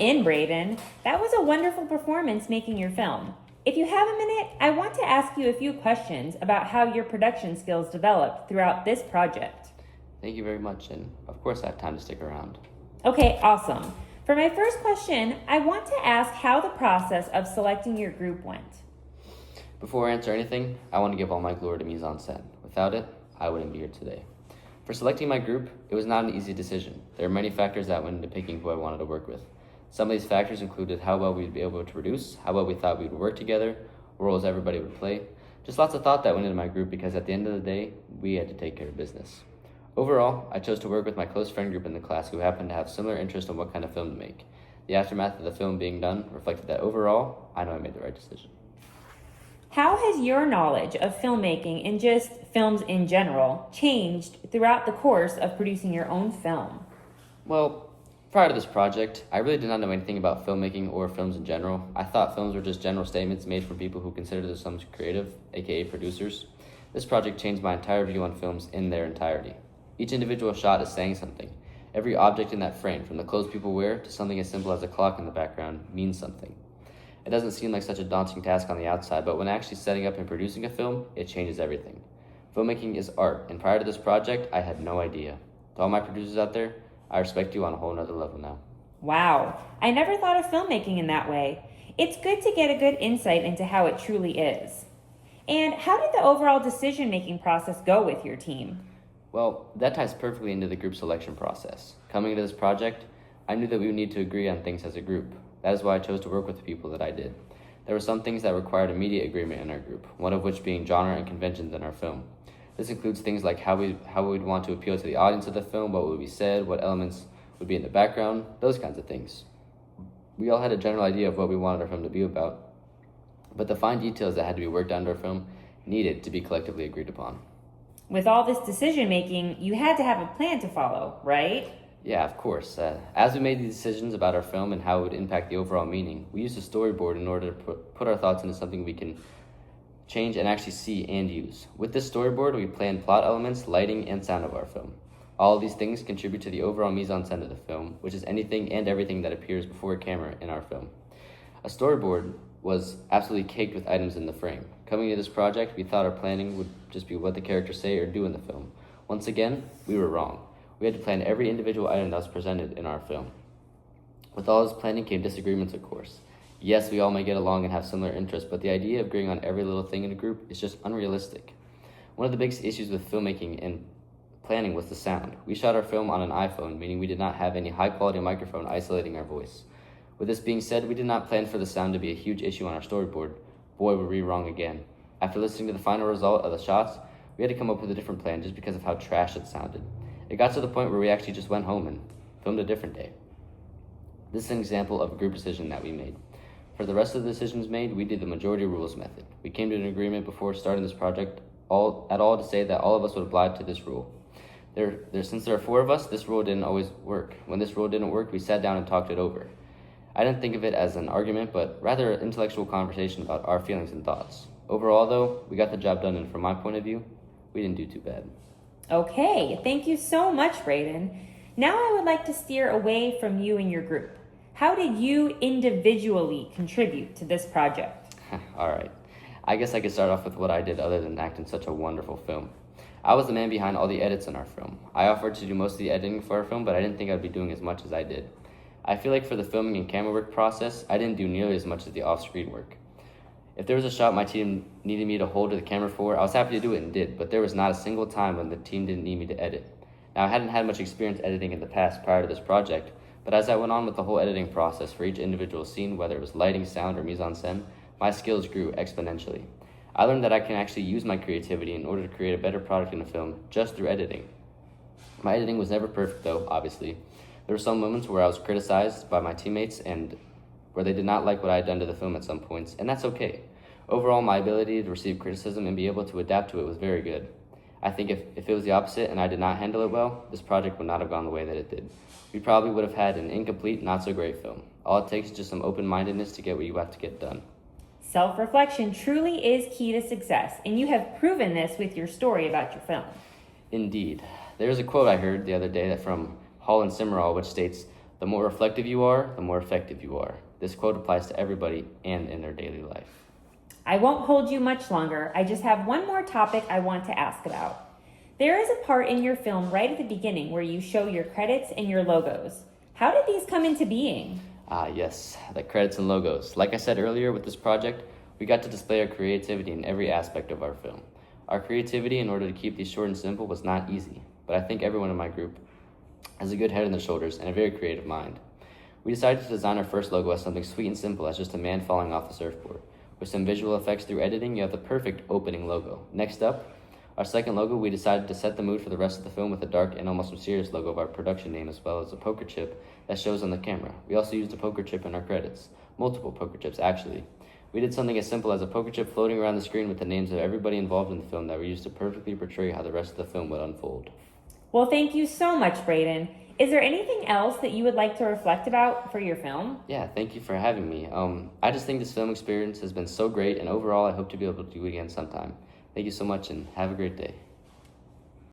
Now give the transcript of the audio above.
in, Braden. That was a wonderful performance making your film. If you have a minute, I want to ask you a few questions about how your production skills developed throughout this project. Thank you very much, and of course I have time to stick around. Okay, awesome. For my first question, I want to ask how the process of selecting your group went. Before I answer anything, I want to give all my glory to mise en scène. Without it, I wouldn't be here today. For selecting my group, it was not an easy decision. There are many factors that went into picking who I wanted to work with. Some of these factors included how well we'd be able to produce, how well we thought we would work together, what roles everybody would play. Just lots of thought that went into my group because at the end of the day, we had to take care of business. Overall, I chose to work with my close friend group in the class who happened to have similar interest in what kind of film to make. The aftermath of the film being done reflected that overall, I know I made the right decision. How has your knowledge of filmmaking and just films in general changed throughout the course of producing your own film? Well, prior to this project, I really did not know anything about filmmaking or films in general. I thought films were just general statements made from people who considered themselves creative, aka producers. This project changed my entire view on films in their entirety. Each individual shot is saying something. Every object in that frame, from the clothes people wear to something as simple as a clock in the background, means something. It doesn't seem like such a daunting task on the outside, but when actually setting up and producing a film, it changes everything. Filmmaking is art, and prior to this project, I had no idea. To all my producers out there, I respect you on a whole nother level now. Wow, I never thought of filmmaking in that way. It's good to get a good insight into how it truly is. And how did the overall decision-making process go with your team? Well, that ties perfectly into the group selection process. Coming into this project, I knew that we would need to agree on things as a group. That is why I chose to work with the people that I did. There were some things that required immediate agreement in our group, one of which being genre and conventions in our film. This includes things like how we'd want to appeal to the audience of the film, what would be said, what elements would be in the background, those kinds of things. We all had a general idea of what we wanted our film to be about, but the fine details that had to be worked out in our film needed to be collectively agreed upon. With all this decision-making, you had to have a plan to follow, right? Yeah, of course. As we made these decisions about our film and how it would impact the overall meaning, we used a storyboard in order to put our thoughts into something we can change and actually see and use. With this storyboard, we planned plot elements, lighting, and sound of our film. All of these things contribute to the overall mise en scène of the film, which is anything and everything that appears before a camera in our film. A storyboard was absolutely caked with items in the frame. Coming to this project, we thought our planning would just be what the characters say or do in the film. Once again, we were wrong. We had to plan every individual item that was presented in our film. With all this planning came disagreements, of course. Yes, we all may get along and have similar interests, but the idea of agreeing on every little thing in a group is just unrealistic. One of the biggest issues with filmmaking and planning was the sound. We shot our film on an iPhone, meaning we did not have any high-quality microphone isolating our voice. With this being said, we did not plan for the sound to be a huge issue on our storyboard. Boy, were we wrong again. After listening to the final result of the shots, we had to come up with a different plan just because of how trash it sounded. It got to the point where we actually just went home and filmed a different day. This is an example of a group decision that we made. For the rest of the decisions made, we did the majority rules method. We came to an agreement before starting this project to say that all of us would oblige to this rule. Since there are 4 of us, this rule didn't always work. When this rule didn't work, we sat down and talked it over. I didn't think of it as an argument, but rather an intellectual conversation about our feelings and thoughts. Overall, though, we got the job done, and from my point of view, we didn't do too bad. Okay, thank you so much, Braden. Now I would like to steer away from you and your group. How did you individually contribute to this project? All right. I guess I could start off with what I did other than act in such a wonderful film. I was the man behind all the edits in our film. I offered to do most of the editing for our film, but I didn't think I'd be doing as much as I did. I feel like for the filming and camera work process, I didn't do nearly as much as the off-screen work. If there was a shot my team needed me to hold to the camera for, I was happy to do it and did, but there was not a single time when the team didn't need me to edit. Now, I hadn't had much experience editing in the past prior to this project, but as I went on with the whole editing process for each individual scene, whether it was lighting, sound, or mise en scène, my skills grew exponentially. I learned that I can actually use my creativity in order to create a better product in a film just through editing. My editing was never perfect though, obviously. There were some moments where I was criticized by my teammates and where they did not like what I had done to the film at some points, and that's okay. Overall, my ability to receive criticism and be able to adapt to it was very good. I think if it was the opposite and I did not handle it well, this project would not have gone the way that it did. We probably would have had an incomplete, not so great film. All it takes is just some open-mindedness to get what you have to get done. Self-reflection truly is key to success, and you have proven this with your story about your film. Indeed. There's a quote I heard the other day from Hall and Simmerall which states, The more reflective you are, the more effective you are. This quote applies to everybody and in their daily life. I won't hold you much longer. I just have one more topic I want to ask about. There is a part in your film right at the beginning where you show your credits and your logos. How did these come into being? Yes, the credits and logos. Like I said earlier with this project, we got to display our creativity in every aspect of our film. Our creativity in order to keep these short and simple was not easy, but I think everyone in my group has a good head on their shoulders and a very creative mind. We decided to design our first logo as something sweet and simple as just a man falling off the surfboard. With some visual effects through editing, you have the perfect opening logo. Next up, our second logo, we decided to set the mood for the rest of the film with a dark and almost mysterious logo of our production name as well as a poker chip that shows on the camera. We also used a poker chip in our credits. Multiple poker chips, actually. We did something as simple as a poker chip floating around the screen with the names of everybody involved in the film that were used to perfectly portray how the rest of the film would unfold. Well, thank you so much, Braden. Is there anything else that you would like to reflect about for your film? Yeah, thank you for having me. I just think this film experience has been so great, and overall I hope to be able to do it again sometime. Thank you so much and have a great day.